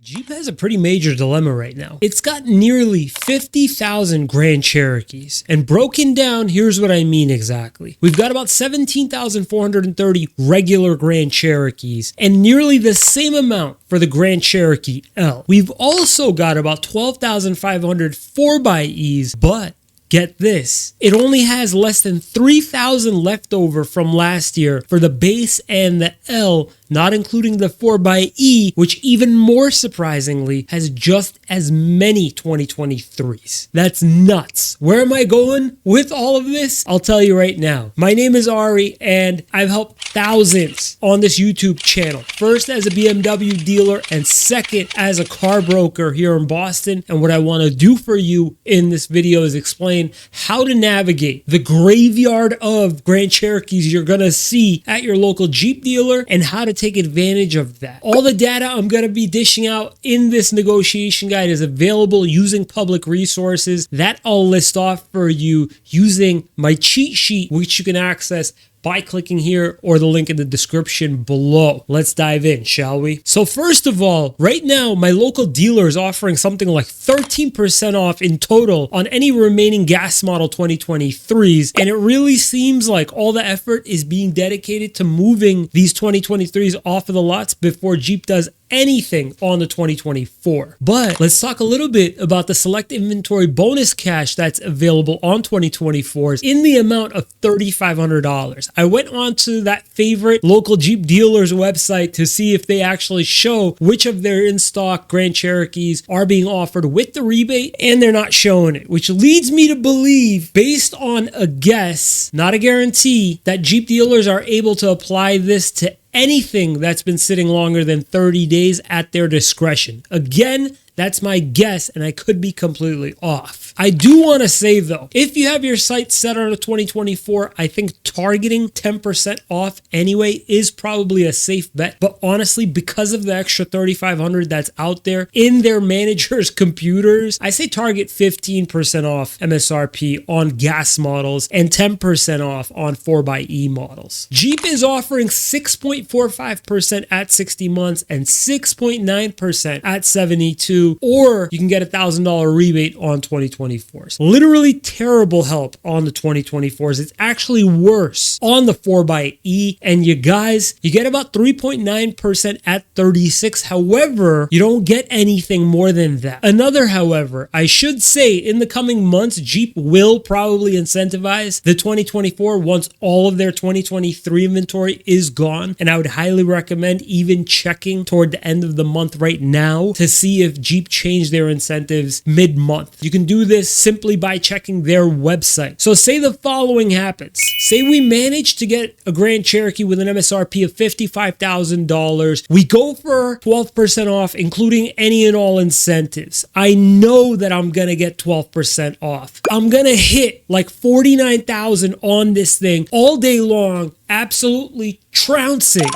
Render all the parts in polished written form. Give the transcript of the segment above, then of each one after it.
Jeep has a pretty major dilemma right now. It's got nearly 50,000 Grand Cherokees, and broken down, here's what I mean exactly. We've got about 17,430 regular Grand Cherokees, and nearly the same amount for the Grand Cherokee L. We've also got about 12,500 4xEs, but get this, it only has less than 3,000 left over from last year for the base and the L, not including the 4xE, which even more surprisingly has just as many 2023s. That's nuts. Where am I going with all of this? I'll tell you right now. My name is Ari, and I've helped thousands on this YouTube channel. First as a BMW dealer, and second as a car broker here in Boston. And what I want to do for you in this video is explain how to navigate the graveyard of Grand Cherokees you're going to see at your local Jeep dealer and how to take advantage of that. All the data I'm going to be dishing out in this negotiation guide is available using public resources that I'll list off for you using my cheat sheet, which you can access by clicking here or the link in the description below. Let's dive in, shall we? So first of all, right now, my local dealer is offering something like 13% off in total on any remaining gas model 2023s. And it really seems like all the effort is being dedicated to moving these 2023s off of the lots before Jeep does anything on the 2024. But let's talk a little bit about the select inventory bonus cash that's available on 2024s in the amount of $3,500. I went on to that favorite local Jeep dealer's website to see if they actually show which of their in-stock Grand Cherokees are being offered with the rebate, and they're not showing it, which leads me to believe, based on a guess, not a guarantee, that Jeep dealers are able to apply this to anything that's been sitting longer than 30 days at their discretion. Again, that's my guess, and I could be completely off. I do want to say, though, if you have your sights set on a 2024, I think targeting 10% off anyway is probably a safe bet. But honestly, because of the extra $3,500 that's out there in their managers' computers, I say target 15% off MSRP on gas models and 10% off on 4xE models. Jeep is offering 6.45% at 60 months and 6.9% at 72. Or you can get a $1,000 rebate on 2024s. Literally terrible help on the 2024s. It's actually worse on the 4xE. And you guys, you get about 3.9% at 36. However, you don't get anything more than that. Another, however, I should say in the coming months, Jeep will probably incentivize the 2024 once all of their 2023 inventory is gone. And I would highly recommend even checking toward the end of the month right now to see if Jeep change their incentives mid-month. You can do this simply by checking their website. So say the following happens. Say we manage to get a Grand Cherokee with an MSRP of $55,000. We go for 12% off, including any and all incentives. I know that I'm going to get 12% off. I'm going to hit like $49,000 on this thing all day long, absolutely trouncing.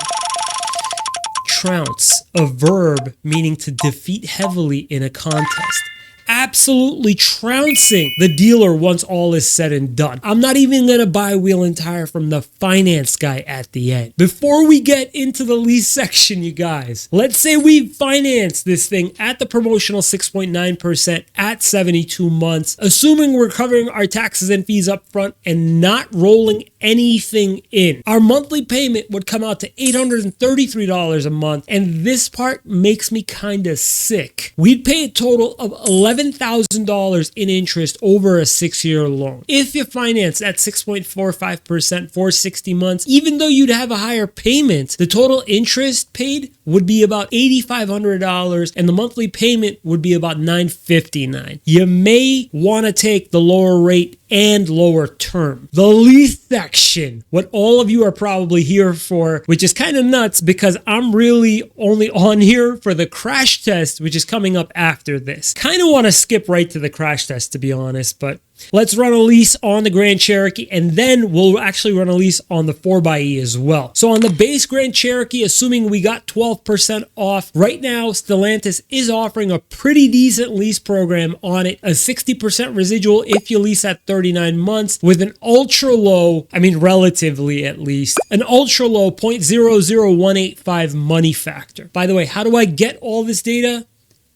Trounce, a verb meaning to defeat heavily in a contest. Absolutely trouncing the dealer once all is said and done. I'm not even going to buy wheel and tire from the finance guy at the end. Before we get into the lease section, you guys, let's say we finance this thing at the promotional 6.9% at 72 months, assuming we're covering our taxes and fees up front and not rolling anything in. Our monthly payment would come out to $833 a month, and this part makes me kind of sick. We'd pay a total of $11,000 in interest over a 6-year loan. If you finance at 6.45% for 60 months, even though you'd have a higher payment, the total interest paid would be about $8,500 and the monthly payment would be about $959. You may want to take the lower rate and lower term. The lease section, what all of you are probably here for, which is kind of nuts because I'm really only on here for the crash test, which is coming up after this. Kind of want to skip right to the crash test, to be honest, but let's run a lease on the Grand Cherokee, and then we'll actually run a lease on the 4xE as well. So on the base Grand Cherokee, assuming we got 12% off, right now Stellantis is offering a pretty decent lease program on it, a 60% residual if you lease at 39 months with an ultra low, I mean relatively at least, an ultra low 0.00185 money factor. By the way, how do I get all this data?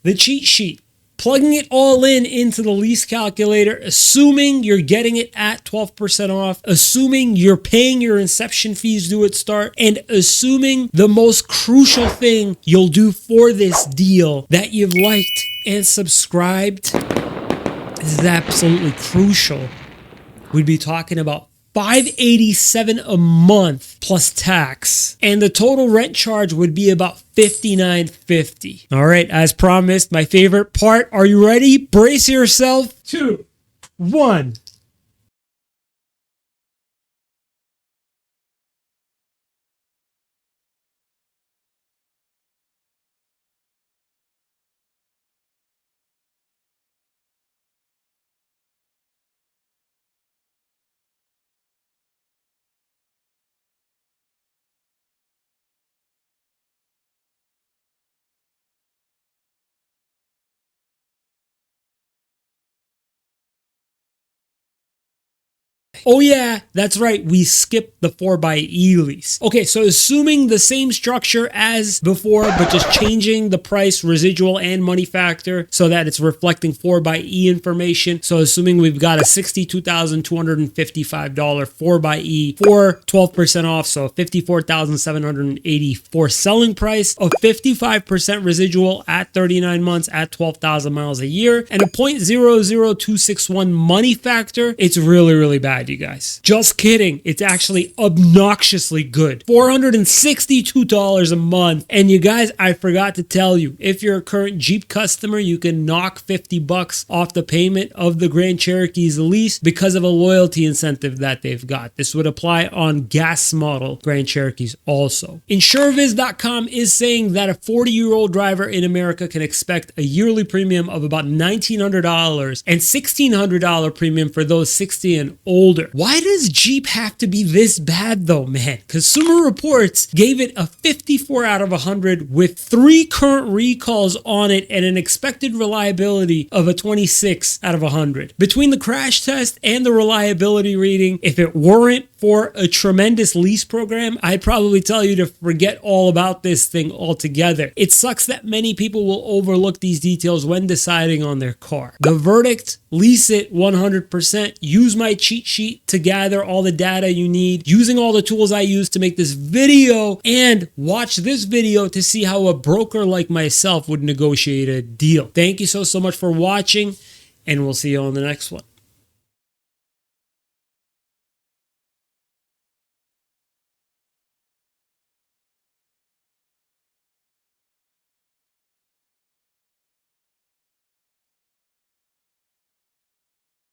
the cheat sheet, plugging it all into the lease calculator, assuming you're getting it at 12% off, assuming you're paying your inception fees due at start, and assuming the most crucial thing you'll do for this deal, that you've liked and subscribed. This is absolutely crucial. We'd be talking about $587 a month plus tax, and the total rent charge would be about $59.50. All right, as promised, my favorite part. Are you ready? Brace yourself. 2, 1. Oh yeah, that's right. We skipped the 4xe lease. Okay, so assuming the same structure as before, but just changing the price, residual, and money factor so that it's reflecting 4xe information. So assuming we've got a $62,255 4xe for 12% off, so $54,784 selling price, a 55% residual at 39 months at 12,000 miles a year, and a 0.00261 money factor. It's really, really bad, you guys. Just kidding. It's actually obnoxiously good. $462 a month. And you guys, I forgot to tell you, if you're a current Jeep customer, you can knock $50 off the payment of the Grand Cherokee's lease because of a loyalty incentive that they've got. This would apply on gas model Grand Cherokees also. InsureViz.com is saying that a 40-year-old driver in America can expect a yearly premium of about $1,900 and $1,600 premium for those 60 and older. Why does Jeep have to be this bad though, man? Consumer Reports gave it a 54 out of 100 with 3 current recalls on it and an expected reliability of a 26 out of 100. Between the crash test and the reliability reading, if it weren't for a tremendous lease program, I'd probably tell you to forget all about this thing altogether. It sucks that many people will overlook these details when deciding on their car. The verdict: lease it 100%. Use my cheat sheet to gather all the data you need, using all the tools I use to make this video, and watch this video to see how a broker like myself would negotiate a deal. Thank you so much for watching, and we'll see you on the next one.